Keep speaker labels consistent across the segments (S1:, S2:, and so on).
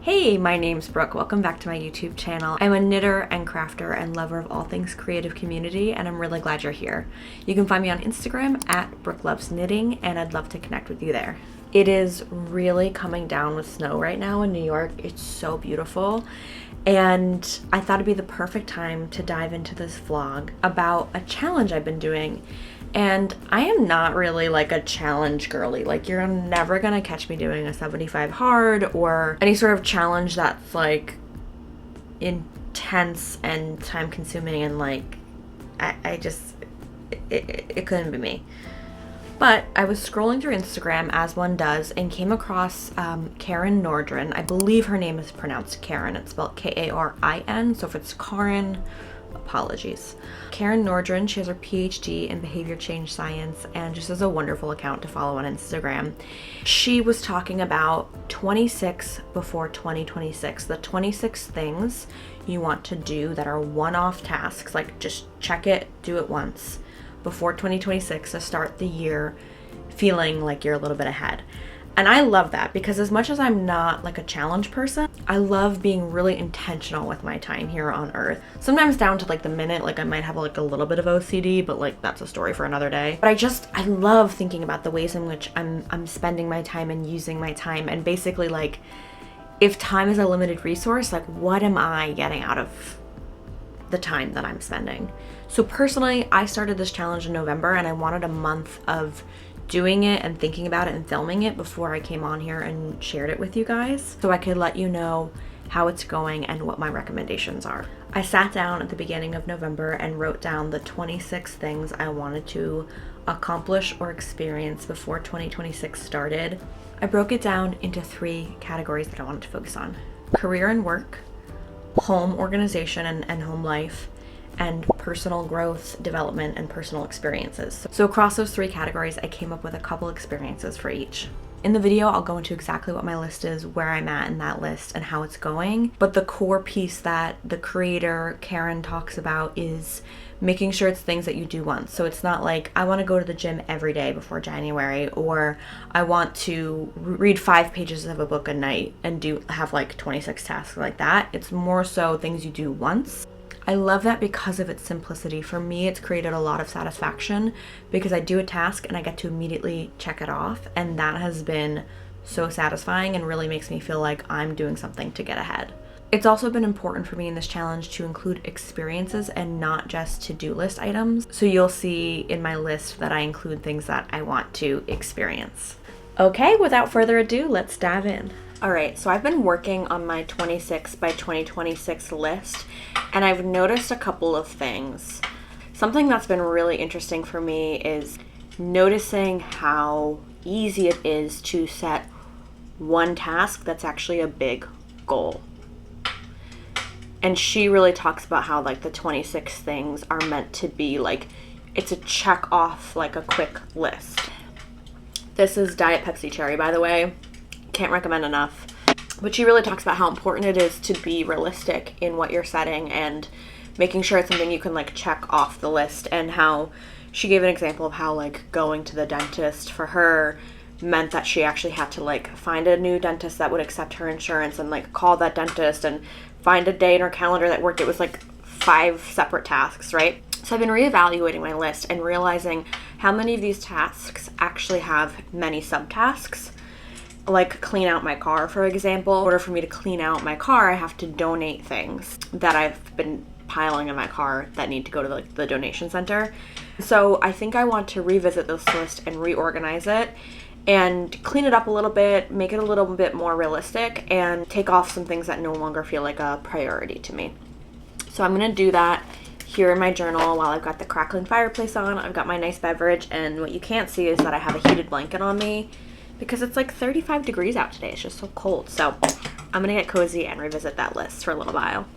S1: Hey, my name's Brooke. Welcome back to my YouTube channel. I'm a knitter and crafter and lover of all things creative community, and I'm really glad you're here. You can find me on Instagram at Brooke Loves Knitting, and I'd love to connect with you there. It is really coming down with snow right now in New York. It's so beautiful. And I thought it'd be the perfect time to dive into this vlog about a challenge I've been doing. And I am not really like a challenge girly. Like, you're never gonna catch me doing a 75 hard or any sort of challenge that's like intense and time consuming, and like it couldn't be me. But I was scrolling through Instagram, as one does, and came across Karin Nordrin. I believe her name is pronounced Karin. It's spelled Karin, so if it's Karin, apologies. Karin Nordrin, she has her PhD in behavior change science and just is a wonderful account to follow on Instagram. She was talking about 26 before 2026, the 26 things you want to do that are one-off tasks, like just check it, do it once, before 2026 to start the year feeling like you're a little bit ahead. And I love that because as much as I'm not like a challenge person, I love being really intentional with my time here on earth. Sometimes down to like the minute, like I might have like a little bit of OCD, but like that's a story for another day. But I love thinking about the ways in which I'm spending my time and using my time, and basically like, if time is a limited resource, like what am I getting out of the time that I'm spending? So personally, I started this challenge in November, and I wanted a month of doing it and thinking about it and filming it before I came on here and shared it with you guys, so I could let you know how it's going and what my recommendations are. I sat down at the beginning of November and wrote down the 26 things I wanted to accomplish or experience before 2026 started. I broke it down into 3 categories that I wanted to focus on: career and work, home organization and home life, and personal growth, development, and personal experiences. So across those 3 categories, I came up with a couple experiences for each. In the video, I'll go into exactly what my list is, where I'm at in that list, and how it's going. But the core piece that the creator, Karin, talks about is making sure it's things that you do once. So it's not like, I want to go to the gym every day before January, or I want to read 5 pages of a book a night and have like 26 tasks like that. It's more so things you do once. I love that because of its simplicity. For me, it's created a lot of satisfaction because I do a task and I get to immediately check it off, and that has been so satisfying and really makes me feel like I'm doing something to get ahead. It's also been important for me in this challenge to include experiences and not just to-do list items. So you'll see in my list that I include things that I want to experience. Okay, without further ado, let's dive in. All right, so I've been working on my 26 by 2026 list, and I've noticed a couple of things. Something that's been really interesting for me is noticing how easy it is to set one task that's actually a big goal. And she really talks about how like the 26 things are meant to be like, it's a check off, like a quick list. This is Diet Pepsi Cherry, by the way. Can't recommend enough. But she really talks about how important it is to be realistic in what you're setting and making sure it's something you can like check off the list, and how she gave an example of how like going to the dentist for her meant that she actually had to like find a new dentist that would accept her insurance and like call that dentist and find a day in her calendar that worked. It was like 5 separate tasks, right? So I've been reevaluating my list and realizing how many of these tasks actually have many subtasks. Like clean out my car, for example. In order for me to clean out my car, I have to donate things that I've been piling in my car that need to go to like the donation center. So I think I want to revisit this list and reorganize it and clean it up a little bit, make it a little bit more realistic, and take off some things that no longer feel like a priority to me. So I'm gonna do that here in my journal while I've got the crackling fireplace on. I've got my nice beverage, and what you can't see is that I have a heated blanket on me because it's like 35 degrees out today. It's just so cold. So I'm gonna get cozy and revisit that list for a little while.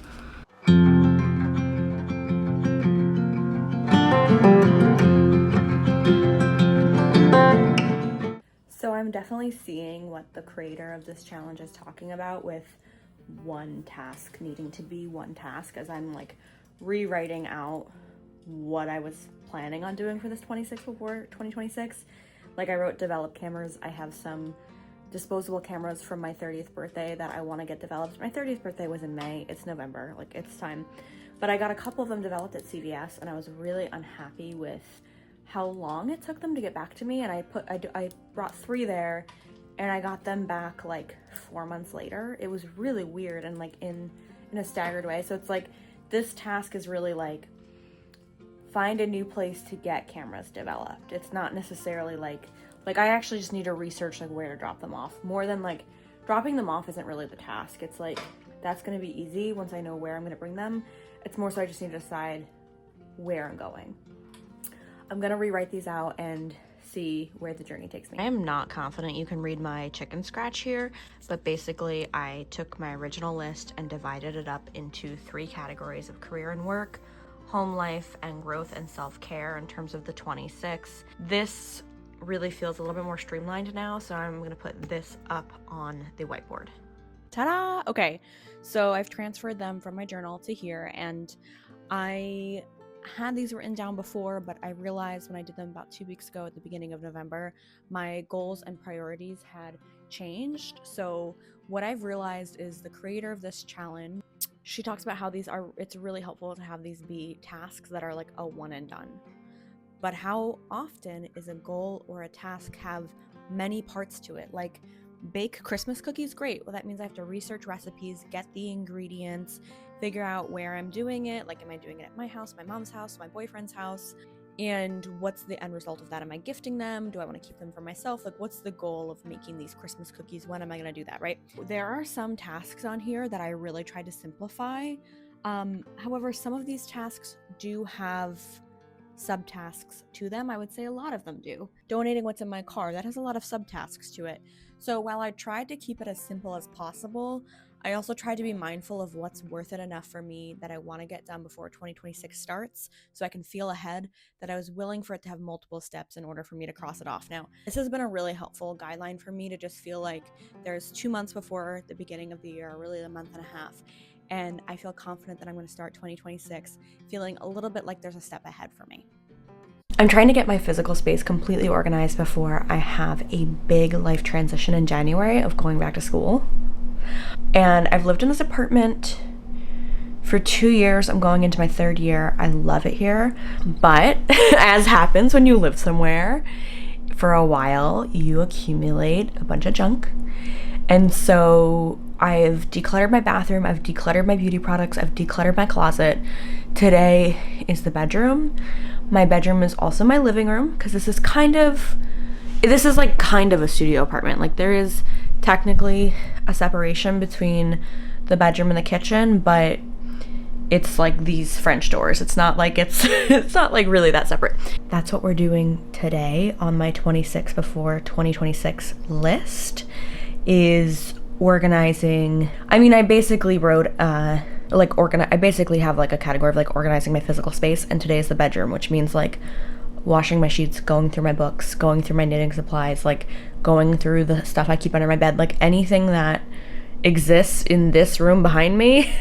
S1: So I'm definitely seeing what the creator of this challenge is talking about with one task needing to be one task, as I'm like rewriting out what I was planning on doing for this 26 before 2026. Like I wrote develop cameras. I have some disposable cameras from my 30th birthday that I want to get developed. My 30th birthday was in May. It's November, like it's time. But I got a couple of them developed at CVS, and I was really unhappy with how long it took them to get back to me. And I brought 3 there, and I got them back like 4 months later. It was really weird and like in a staggered way. So it's like this task is really like find a new place to get cameras developed. It's not necessarily like I actually just need to research like where to drop them off, more than like dropping them off isn't really the task. It's like that's gonna be easy once I know where I'm gonna bring them. It's more so I just need to decide where I'm going. I'm gonna rewrite these out and see where the journey takes me. I am not confident you can read my chicken scratch here, but basically I took my original list and divided it up into 3 categories of career and work, home life, and growth and self-care in terms of the 26. This really feels a little bit more streamlined now, so I'm gonna put this up on the whiteboard. Ta-da! Okay, so I've transferred them from my journal to here, and I had these written down before, but I realized when I did them about 2 weeks ago at the beginning of November, my goals and priorities had changed. So what I've realized is the creator of this challenge, she talks about how it's really helpful to have these be tasks that are like a one and done. But how often is a goal or a task have many parts to it? Like bake Christmas cookies, great. Well, that means I have to research recipes, get the ingredients, figure out where I'm doing it. Like, am I doing it at my house, my mom's house, my boyfriend's house? And what's the end result of that? Am I gifting them? Do I want to keep them for myself? Like, what's the goal of making these Christmas cookies? When am I going to do that, right? There are some tasks on here that I really tried to simplify. However, some of these tasks do have subtasks to them. I would say a lot of them do. Donating what's in my car, that has a lot of subtasks to it. So while I tried to keep it as simple as possible, I also tried to be mindful of what's worth it enough for me that I want to get done before 2026 starts, so I can feel ahead that I was willing for it to have multiple steps in order for me to cross it off. Now, this has been a really helpful guideline for me to just feel like there's 2 months before the beginning of the year, really a month and a half, and I feel confident that I'm going to start 2026 feeling a little bit like there's a step ahead for me. I'm trying to get my physical space completely organized before I have a big life transition in January of going back to school. And I've lived in this apartment for 2 years. I'm going into my 3rd year. I love it here. But as happens when you live somewhere for a while, you accumulate a bunch of junk. And so I've decluttered my bathroom, I've decluttered my beauty products, I've decluttered my closet. Today is the bedroom. My bedroom is also my living room, because this is like kind of a studio apartment. Like, there is technically a separation between the bedroom and the kitchen, but it's like these French doors. It's not like it's not like really that separate. That's what we're doing today on my 26 before 2026 list, is organizing. I mean, I basically wrote I basically have like a category of like organizing my physical space, and today is the bedroom, which means like washing my sheets, going through my books, going through my knitting supplies, like going through the stuff I keep under my bed, like anything that exists in this room behind me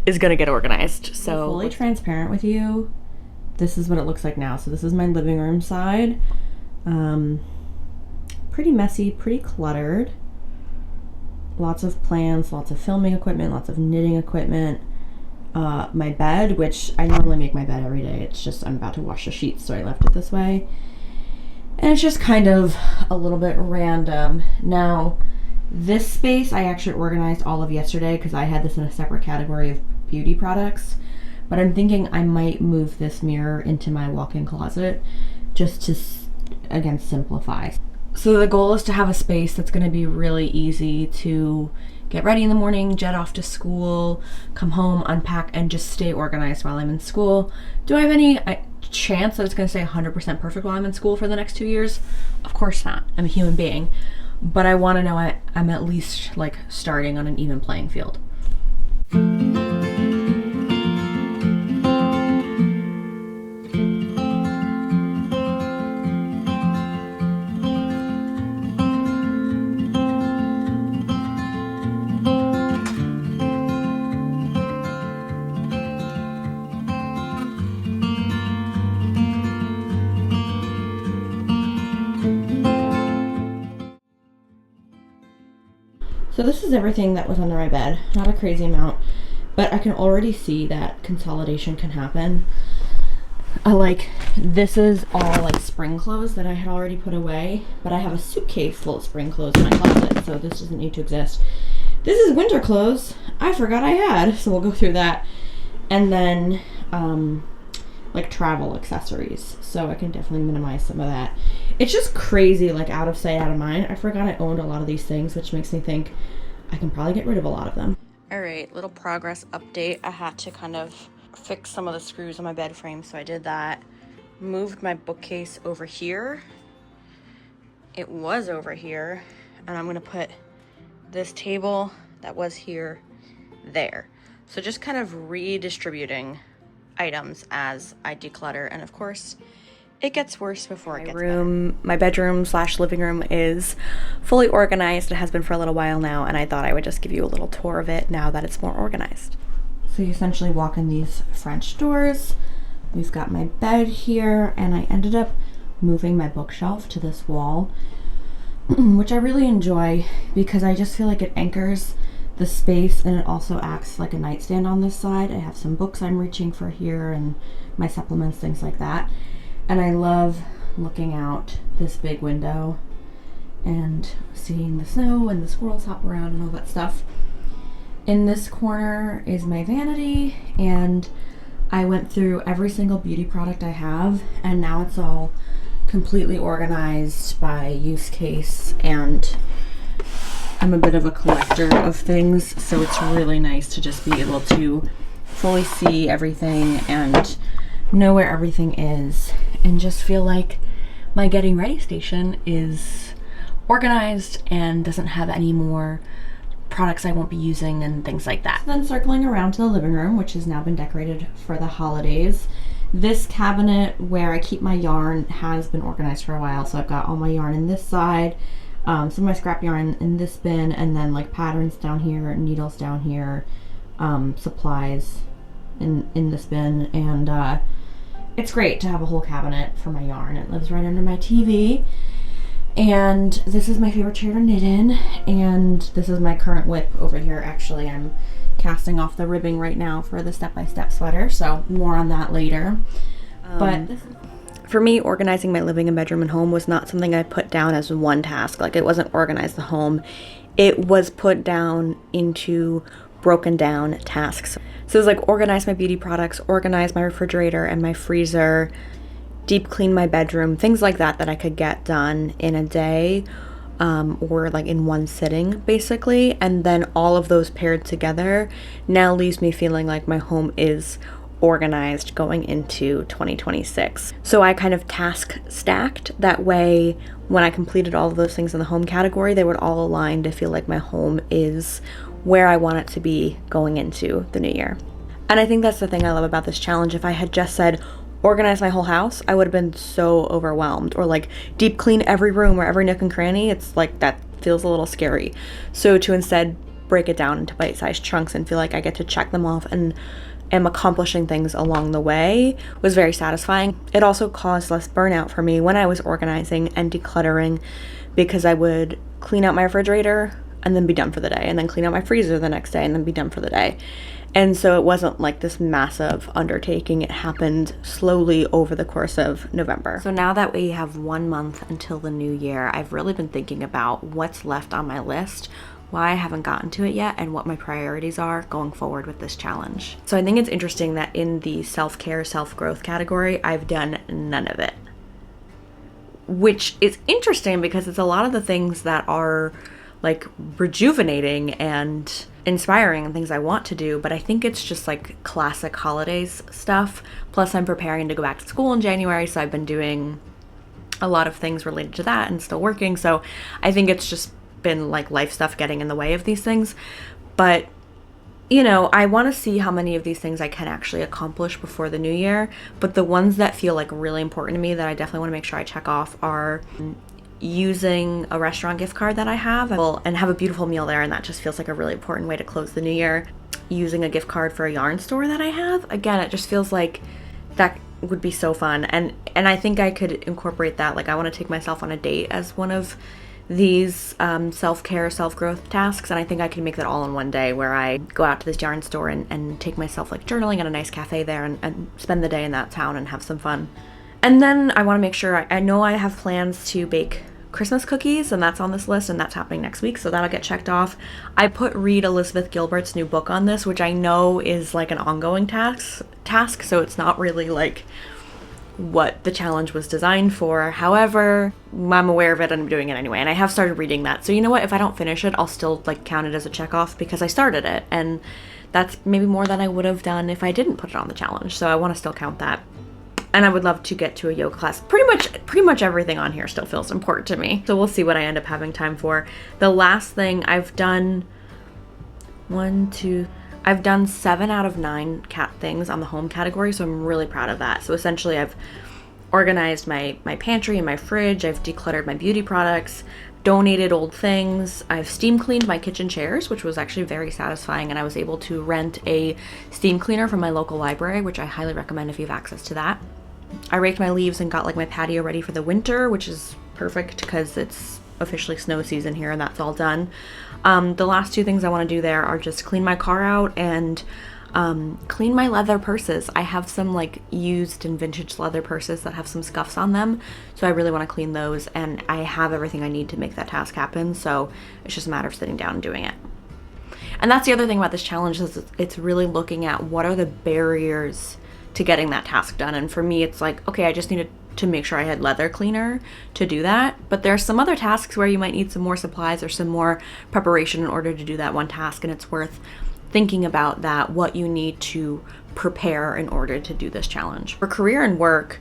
S1: is gonna get organized. So fully transparent with you, this is what it looks like now. So this is my living room side. Pretty messy, pretty cluttered. Lots of plants, lots of filming equipment, lots of knitting equipment. My bed, which I normally make my bed every day. It's just I'm about to wash the sheets, so I left it this way. And it's just kind of a little bit random. Now, this space I actually organized all of yesterday because I had this in a separate category of beauty products. But I'm thinking I might move this mirror into my walk-in closet just to, again, simplify. So the goal is to have a space that's going to be really easy to get ready in the morning, jet off to school, come home, unpack, and just stay organized while I'm in school. Do I have any chance that it's going to stay 100% perfect while I'm in school for the next 2 years? Of course not. I'm a human being. But I want to know I'm at least like starting on an even playing field. this is everything that was under my bed. Not a crazy amount, but I can already see that consolidation can happen. Like, this is all like spring clothes that I had already put away, but I have a suitcase full of spring clothes in my closet, so this doesn't need to exist. This is winter clothes I forgot I had, so we'll go through that. And then like travel accessories, so I can definitely minimize some of that. It's just crazy, like out of sight, out of mind. I forgot I owned a lot of these things, which makes me think I can probably get rid of a lot of them. All right, little progress update. I had to kind of fix some of the screws on my bed frame, so I did that. Moved my bookcase over here. It was over here, and I'm gonna put this table that was here there. So just kind of redistributing items as I declutter, and of course it gets worse before it gets better. My bedroom slash living room is fully organized. It has been for a little while now, and I thought I would just give you a little tour of it now that it's more organized. So you essentially walk in these French doors. We've got my bed here, and I ended up moving my bookshelf to this wall, which I really enjoy because I just feel like it anchors the space, and it also acts like a nightstand on this side. I have some books I'm reaching for here and my supplements, things like that. And I love looking out this big window and seeing the snow and the squirrels hop around and all that stuff. In this corner is my vanity, and I went through every single beauty product I have, and now it's all completely organized by use case, and I'm a bit of a collector of things, so it's really nice to just be able to fully see everything and know where everything is, and just feel like my getting ready station is organized and doesn't have any more products I won't be using and things like that. So then circling around to the living room, which has now been decorated for the holidays. This cabinet where I keep my yarn has been organized for a while, so I've got all my yarn in this side, some of my scrap yarn in this bin, and then like patterns down here, needles down here, supplies in this bin, and it's great to have a whole cabinet for my yarn. It lives right under my TV. And this is my favorite chair to knit in, and this is my current whip over here. Actually, I'm casting off the ribbing right now for the step-by-step sweater, so more on that later. But for me, organizing my living and bedroom and home was not something I put down as one task. Like, it wasn't organize the home. It was put down into broken down tasks. So it was like organize my beauty products, organize my refrigerator and my freezer, deep clean my bedroom, things like that that I could get done in a day, or like in one sitting basically. And then all of those paired together now leaves me feeling like my home is organized going into 2026. So I kind of task stacked that way. When I completed all of those things in the home category, they would all align to feel like my home is where I want it to be going into the new year. And I think that's the thing I love about this challenge. If I had just said organize my whole house, I would have been so overwhelmed, or like deep clean every room or every nook and cranny. It's like that feels a little scary. So to instead break it down into bite-sized chunks and feel like I get to check them off and am accomplishing things along the way was very satisfying. It also caused less burnout for me when I was organizing and decluttering, because I would clean out my refrigerator and then be done for the day, and then clean out my freezer the next day and then be done for the day. And so it wasn't like this massive undertaking. It happened slowly over the course of November. So now that we have 1 month until the new year, I've really been thinking about what's left on my list, why I haven't gotten to it yet, and what my priorities are going forward with this challenge. So I think it's interesting that in the self-care, self-growth category, I've done none of it. Which is interesting because it's a lot of the things that are like rejuvenating and inspiring and things I want to do, but I think it's just like classic holidays stuff. Plus I'm preparing to go back to school in January, so I've been doing a lot of things related to that and still working. So I think it's just been like life stuff getting in the way of these things. But you know, I want to see how many of these things I can actually accomplish before the new year. But the ones that feel like really important to me that I definitely want to make sure I check off are using a restaurant gift card that I have and have a beautiful meal there, and that just feels like a really important way to close the new year. Using a gift card for a yarn store that I have, again, it just feels like that would be so fun, and I think I could incorporate that. Like, I want to take myself on a date as one of these self-care, self-growth tasks, and I think I can make that all in one day, where I go out to this yarn store and take myself like journaling at a nice cafe there and spend the day in that town and have some fun. And then I want to make sure, I know I have plans to bake Christmas cookies, and that's on this list, and that's happening next week, so that'll get checked off. I put read Elizabeth Gilbert's new book on this, which I know is like an ongoing task, so it's not really like what the challenge was designed for. However, I'm aware of it and I'm doing it anyway, and I have started reading that. So you know what, if I don't finish it, I'll still like count it as a check off because I started it, and that's maybe more than I would have done if I didn't put it on the challenge. So I want to still count that. And I would love to get to a yoga class. Pretty much everything on here still feels important to me. So we'll see what I end up having time for. The last thing I've done, I've done 7 out of 9 cat things on the home category, so I'm really proud of that. So essentially I've organized my pantry and my fridge, I've decluttered my beauty products, donated old things, I've steam cleaned my kitchen chairs, which was actually very satisfying, and I was able to rent a steam cleaner from my local library, which I highly recommend if you have access to that. I raked my leaves and got like my patio ready for the winter, which is perfect because it's officially snow season here and that's all done. The last 2 things I want to do there are just clean my car out and clean my leather purses. I have some like used and vintage leather purses that have some scuffs on them, so I really want to clean those, and I have everything I need to make that task happen, so it's just a matter of sitting down and doing it. And that's the other thing about this challenge, is it's really looking at what are the barriers to getting that task done. And for me, it's like, okay, I just needed to make sure I had leather cleaner to do that. But there are some other tasks where you might need some more supplies or some more preparation in order to do that one task. And it's worth thinking about that, what you need to prepare in order to do this challenge. For career and work,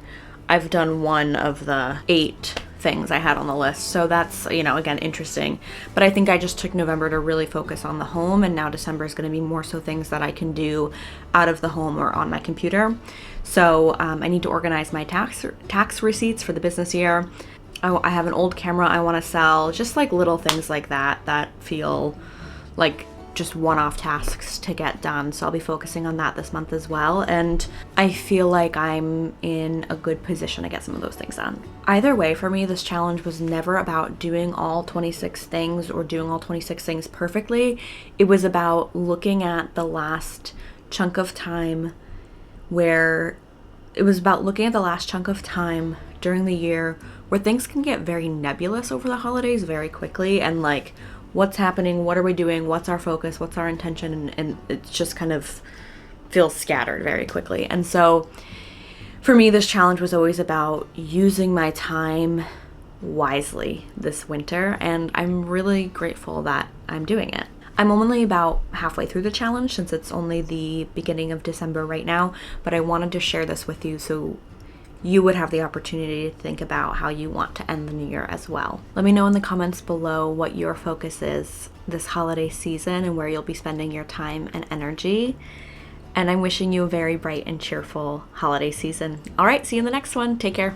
S1: I've done 1 of the 8 things I had on the list. So that's, again, interesting. But I think I just took November to really focus on the home, and now December is going to be more so things that I can do out of the home or on my computer. So I need to organize my tax receipts for the business year. I have an old camera I want to sell, just like little things like that feel like just one-off tasks to get done. So I'll be focusing on that this month as well. And I feel like I'm in a good position to get some of those things done. Either way, for me, this challenge was never about doing all 26 things or doing all 26 things perfectly. It was about looking at the last chunk of time during the year where things can get very nebulous over the holidays very quickly, and like, what's happening, what are we doing, what's our focus, what's our intention, and it just kind of feels scattered very quickly. And so for me, this challenge was always about using my time wisely this winter, and I'm really grateful that I'm doing it. I'm only about halfway through the challenge since it's only the beginning of December right now, but I wanted to share this with you so you would have the opportunity to think about how you want to end the new year as well. Let me know in the comments below what your focus is this holiday season and where you'll be spending your time and energy. And I'm wishing you a very bright and cheerful holiday season. All right, see you in the next one. Take care.